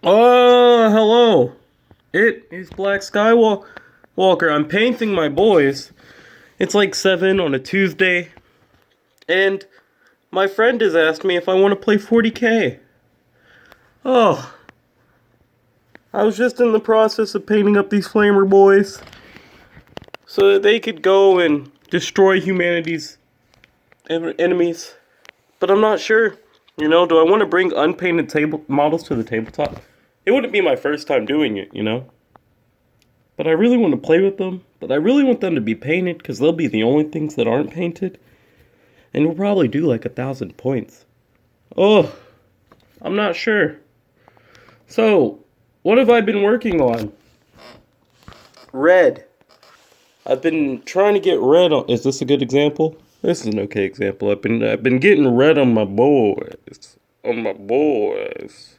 Oh, hello. It is Black Skywalker. I'm painting my boys. It's like 7 on a Tuesday, and my friend has asked me if I want to play 40K. Oh, I was just in the process of painting up these flamer boys so that they could go and destroy humanity's enemies. But I'm not sure. Do I want to bring unpainted table models to the tabletop? It wouldn't be my first time doing it. But I really want to play with them. But I really want them to be painted because they'll be the only things that aren't painted. And we'll probably do like 1,000 points. Oh, I'm not sure. So, what have I been working on? Red. I've been trying to get red on. Is this a good example? This is an okay example. I've been getting red on my boys. On my boys.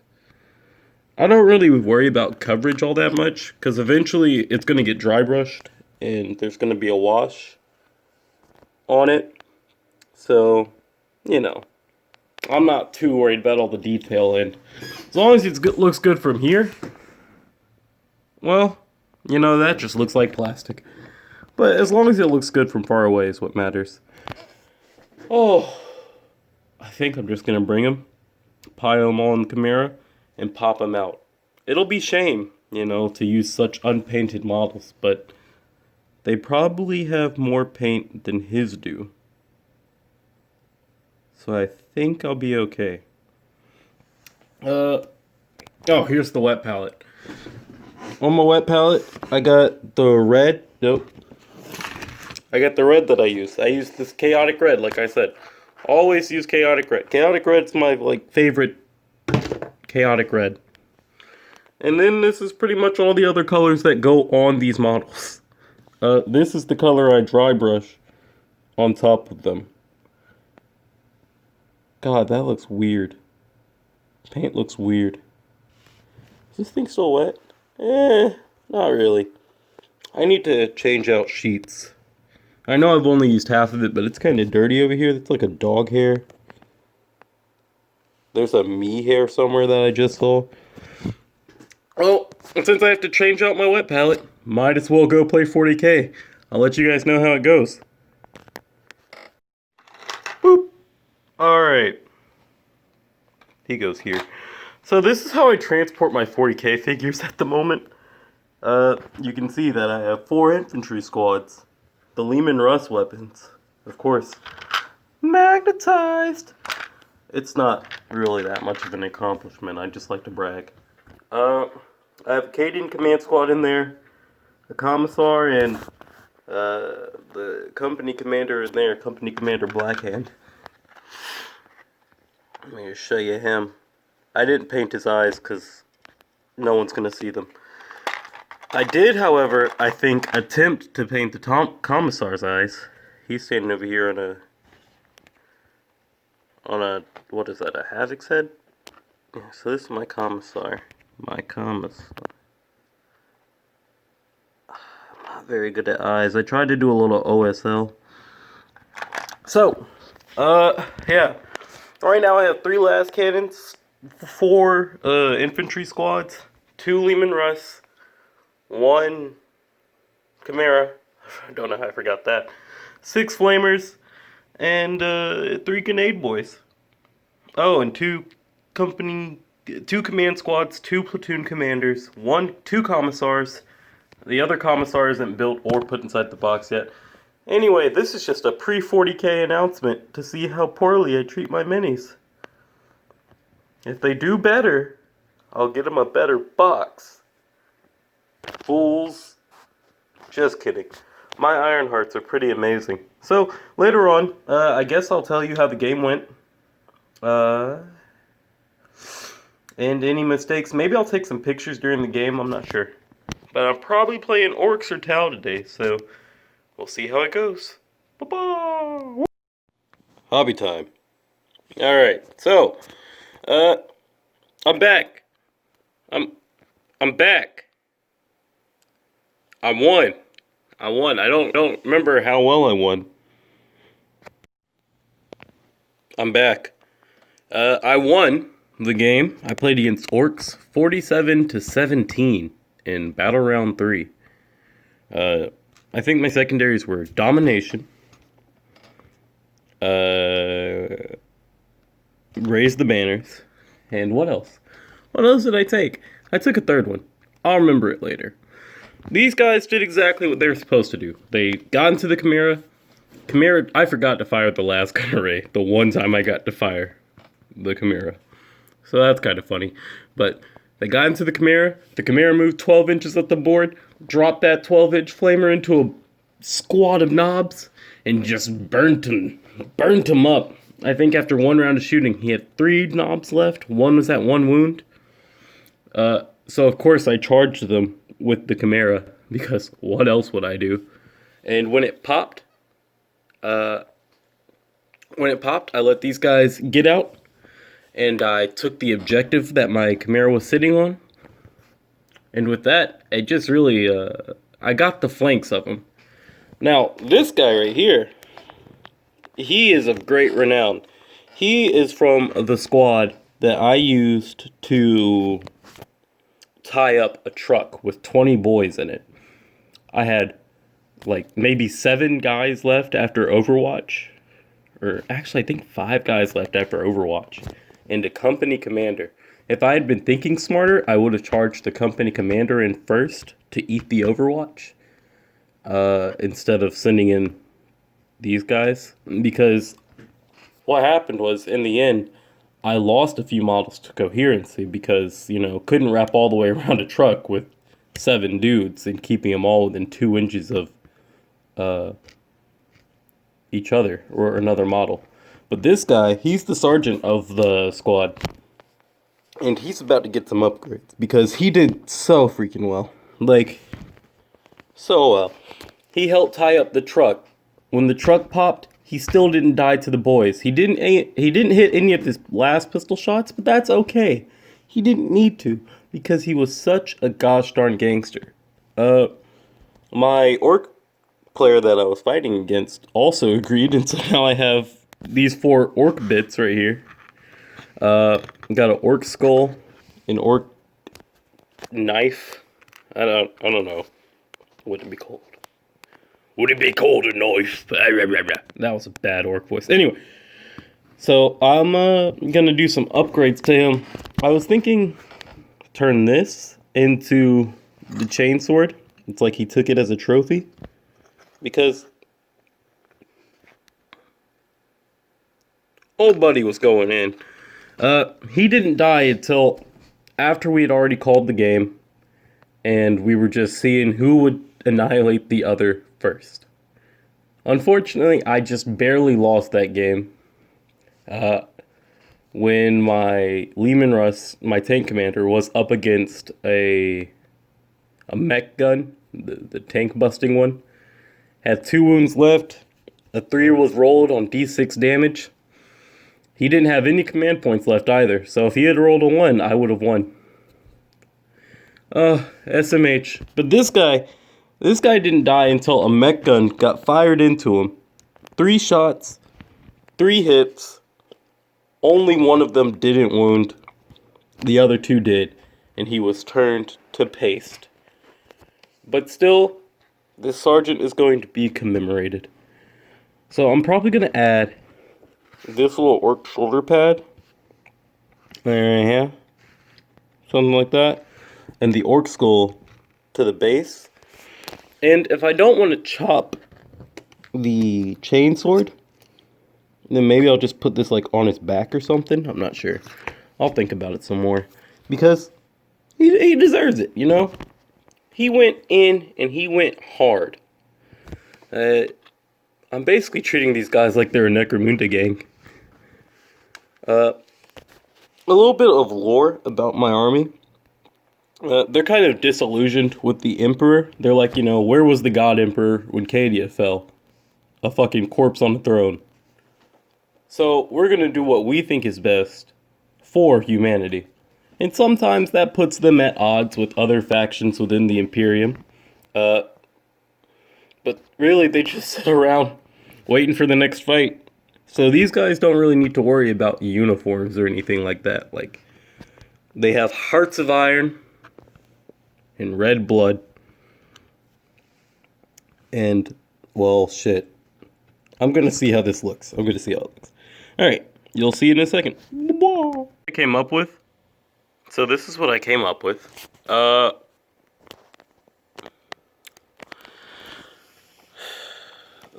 I don't really worry about coverage all that much because eventually it's going to get dry brushed and there's going to be a wash on it. So, you know, I'm not too worried about all the detail, and as long as it looks good from here, well, that just looks like plastic. But as long as it looks good from far away is what matters. Oh, I think I'm just going to bring them, pile them all in the Chimera, and pop them out. It'll be shame, to use such unpainted models, but they probably have more paint than his do. So I think I'll be okay. Here's the wet palette. On my wet palette, I got the red. Nope. I got the red that I use. I use this chaotic red, like I said. Always use chaotic red. Chaotic red's my favorite chaotic red. And then this is pretty much all the other colors that go on these models. This is the color I dry brush on top of them. God, that looks weird. Paint looks weird. Is this thing still wet? Not really. I need to change out sheets. I know I've only used half of it, but it's kind of dirty over here. It's like a dog hair. There's a me hair somewhere that I just saw. Well, since I have to change out my wet palette, might as well go play 40K. I'll let you guys know how it goes. Boop. Alright. He goes here. So this is how I transport my 40K figures at the moment. You can see that I have 4 infantry squads. The Lehman Russ weapons, of course. Magnetized! It's not really that much of an accomplishment, I just like to brag. I have a Cadian command squad in there, a commissar, and the company commander in there, Company Commander Blackhand. Let me just show you him. I didn't paint his eyes because no one's going to see them. I did, however, I think, attempt to paint the commissar's eyes. He's standing over here on a, what is that, a Havoc's head? Yeah, so this is my commissar. My commissar. I'm not very good at eyes. I tried to do a little OSL. So, yeah. Right now I have 3 las cannons, 4 infantry squads, 2 Lehman Russ, 1 Chimera, I don't know how I forgot that, 6 flamers, and 3 grenade boys. Oh, and 2 command squads, 2 platoon commanders, 2 commissars. The other commissar isn't built or put inside the box yet. Anyway, this is just a pre-40K announcement to see how poorly I treat my minis. If they do better, I'll get them a better box. Fools. Just kidding. My Iron Hearts are pretty amazing. So, later on, I guess I'll tell you how the game went. And any mistakes. Maybe I'll take some pictures during the game, I'm not sure. But I'm probably playing Orcs or Tau today, so we'll see how it goes. Bye-bye! Hobby time. Alright, so, I'm back. I'm back. I won. I don't remember how well I won. I'm back. I won the game, I played against Orcs 47-17 in Battle Round 3. I think my secondaries were Domination, Raise the Banners, and what else? What else did I take? I took a third one. I'll remember it later. These guys did exactly what they were supposed to do. They got into the Chimera. I forgot to fire the last gun array. The one time I got to fire the Chimera. So that's kind of funny. But they got into the Chimera. The Chimera moved 12 inches up the board, dropped that 12-inch flamer into a squad of knobs, and just burnt him up. I think after one round of shooting, he had 3 knobs left. One was at 1 wound. So of course I charged them with the Chimera, because what else would I do? And when it popped, I let these guys get out, and I took the objective that my Chimera was sitting on. And with that, it just really, I got the flanks of him. Now, this guy right here, he is of great renown. He is from the squad that I used to tie up a truck with 20 boys in it. I had like maybe 7 guys left after Overwatch, or actually I think 5 guys left after Overwatch, and a company commander. If I had been thinking smarter, I would have charged the company commander in first to eat the Overwatch, instead of sending in these guys, because what happened was, in the end, I lost a few models to coherency because, couldn't wrap all the way around a truck with 7 dudes and keeping them all within 2 inches of each other or another model. But this guy, he's the sergeant of the squad, and he's about to get some upgrades because he did so freaking well. Like, so well. He helped tie up the truck. When the truck popped, he still didn't die to the boys. He didn't hit any of his last pistol shots, but that's okay. He didn't need to, because he was such a gosh darn gangster. My orc player that I was fighting against also agreed, and so now I have these 4 orc bits right here. Got an orc skull, an orc knife. I don't know. What would it be called? Would it be called a knife? That was a bad orc voice. Anyway, so I'm gonna do some upgrades to him. I was thinking turn this into the chainsword. It's like he took it as a trophy, because old buddy was going in. He didn't die until after we had already called the game, and we were just seeing who would annihilate the other first. Unfortunately, I just barely lost that game. When my Lehman Russ, my tank commander, was up against a mech gun, the tank busting one, had 2 wounds left. A 3 was rolled on D6 damage. He didn't have any command points left either, so if he had rolled a 1, I would have won. SMH. But this guy didn't die until a mech gun got fired into him. 3 shots, 3 hits. Only one of them didn't wound. The other 2 did, and he was turned to paste. But still, this sergeant is going to be commemorated. So I'm probably going to add this little orc shoulder pad. There I have. Something like that. And the orc skull to the base. And if I don't want to chop the chainsword, then maybe I'll just put this like on his back or something. I'm not sure. I'll think about it some more. Because he deserves it, He went in and he went hard. I'm basically treating these guys like they're a Necromunda gang. A little bit of lore about my army. They're kind of disillusioned with the Emperor. They're like, where was the God Emperor when Cadia fell? A fucking corpse on the throne. So we're going to do what we think is best for humanity. And sometimes that puts them at odds with other factions within the Imperium. But really, they just sit around waiting for the next fight. So these guys don't really need to worry about uniforms or anything like that. Like, They have hearts of iron and red blood. And, well, shit. I'm gonna see how this looks. Alright, you'll see in a second. I came up with. So this is what I came up with. The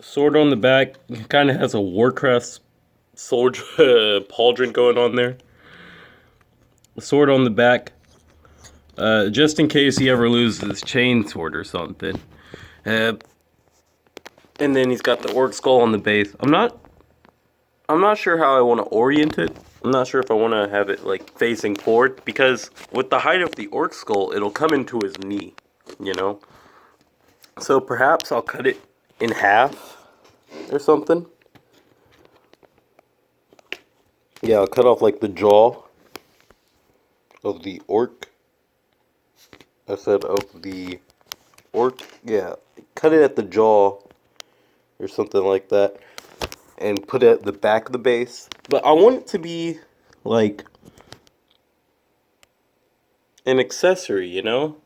sword on the back kind of has a Warcraft sword pauldron going on there. The sword on the back, just in case he ever loses his chain sword or something. And then he's got the orc skull on the base. I'm not sure how I want to orient it. I'm not sure if I want to have it like facing forward, because with the height of the orc skull, it'll come into his knee, you know? So perhaps I'll cut it in half or something. Yeah, I'll cut off like the jaw of the orc. I said of the orc. Yeah, cut it at the jaw or something like that. And put it at the back of the base. But I want it to be like an accessory, you know?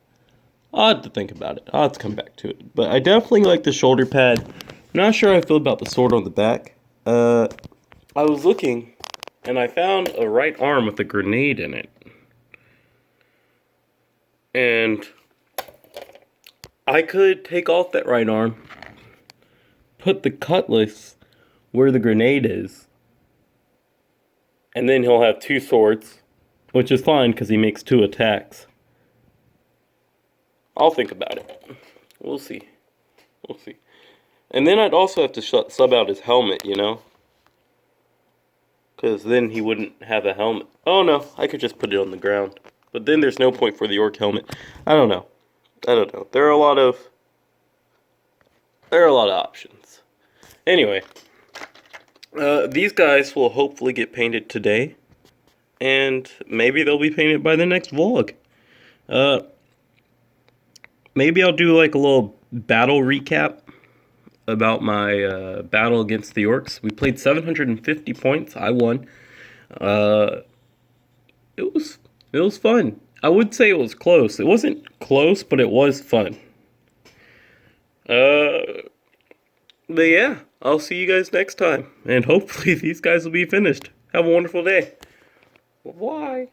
I'll have to think about it. I'll have to come back to it. But I definitely like the shoulder pad. Not sure how I feel about the sword on the back. I was looking and I found a right arm with a grenade in it. And I could take off that right arm, put the cutlass where the grenade is, and then he'll have two swords, which is fine because he makes 2 attacks. I'll think about it. We'll see. And then I'd also have to sub out his helmet, you know? Because then he wouldn't have a helmet. Oh no, I could just put it on the ground. But then there's no point for the orc helmet. I don't know. There are a lot of options. Anyway. These guys will hopefully get painted today, and maybe they'll be painted by the next vlog. Maybe I'll do like a little battle recap about my battle against the orcs. We played 750 points. I won. It was fun. I would say it was close. It wasn't close, but it was fun. But yeah, I'll see you guys next time. And hopefully these guys will be finished. Have a wonderful day. Bye.